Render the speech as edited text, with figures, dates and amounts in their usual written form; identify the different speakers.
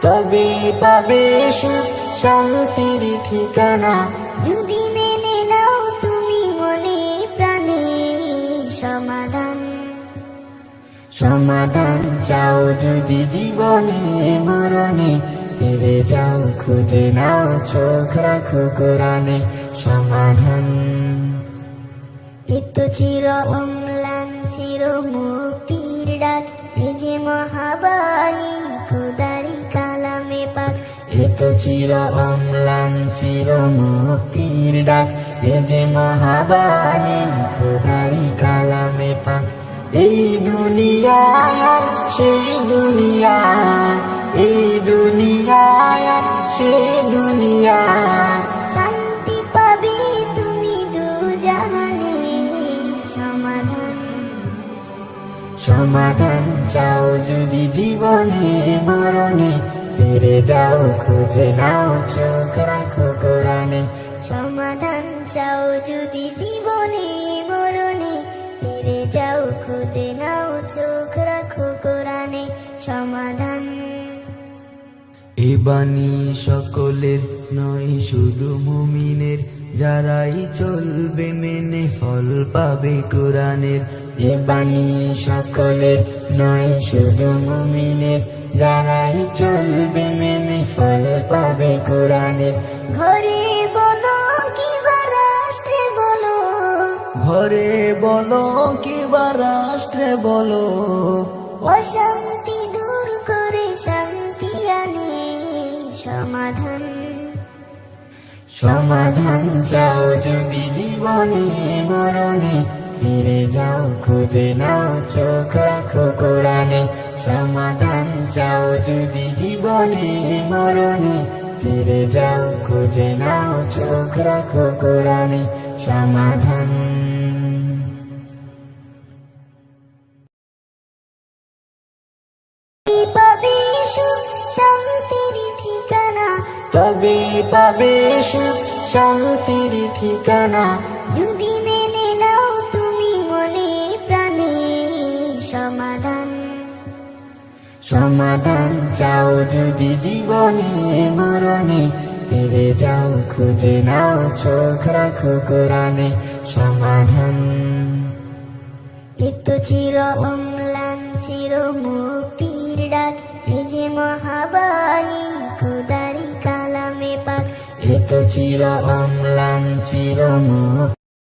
Speaker 1: তবে পাবে সুখ শান্তির ঠিকানা।
Speaker 2: যদি মেনে নাও তুমি মনে প্রাণে সমাধান।
Speaker 1: সমাধান চাও যদি জীবনে মরণে, ফিরে যাও খুঁজে নাও চোখ রাখো কোরআনে। সমাধান
Speaker 2: এতো চির অম্লান চির মুক্তির ডাক, এই যে মহাবাণী খোদারি কালামে পাক।
Speaker 1: এতো চির অম্লান চির মুক্তির ডাক, এ যে মহাবাণী খোদারি কালামে পাক। এই দুনিয়া আর সেই দুনিয়া, এই দুনিয়া আর সেই দুনিয়া।
Speaker 2: শান্তি পাবে তুমি দু জাহানে সমাধান।
Speaker 1: সমাধান চাও যদি জীবনে মরণে, ফিরে যাও খুঁজে নাও চোখ রাখো কোরআনে।
Speaker 2: সমাধান চাও যদি জীবনে মরণে, ফিরে যাও খুঁজে নাও চোখ রাখো কোরআনে। সমাধান
Speaker 1: এ বাণী সকলের নয় শুধু মুমিনের, যারাই চলবে মেনে ফল পাবে কোরআনের। এ বাণী সকলের নয় শুধু মুমিনের, যারাই চলবে মেনে ফল পাবে কোরআনের।
Speaker 2: ঘরে বলো কিবা রাষ্ট্রে বলো,
Speaker 1: ঘরে বলো কিবা রাষ্ট্রে বলো,
Speaker 2: অশান্তি দূর করে শান্তি আনে সমাধান।
Speaker 1: সমাধান চাও যদি জীবনে মরণে, ফিরে যাও খুঁজে নাও চোখ রাখো কোরআনে। সমাধান চাও যদি জীবনে মরণে, ফিরে যাও খুঁজে নাও চোখ রাখো কোরআনে। সমাধান
Speaker 2: পাবে সুখ শান্তির ঠিকানা,
Speaker 1: তবে পাবে সুখ শান্তির ঠিকানা।
Speaker 2: যদি মেনে নাও তুমি মনে প্রাণে সমাধান।
Speaker 1: সমাধান চাও যদি জীবনে মরণে, ফিরে যাও খুঁজে নাও চোখ রাখো কোরআনে। সমাধান
Speaker 2: এতো চির অম্লান চির মুক্তির ডাক, এই যে মহাবাণী খোদারি কালামে পাক।
Speaker 1: এতো চির অম্লান চির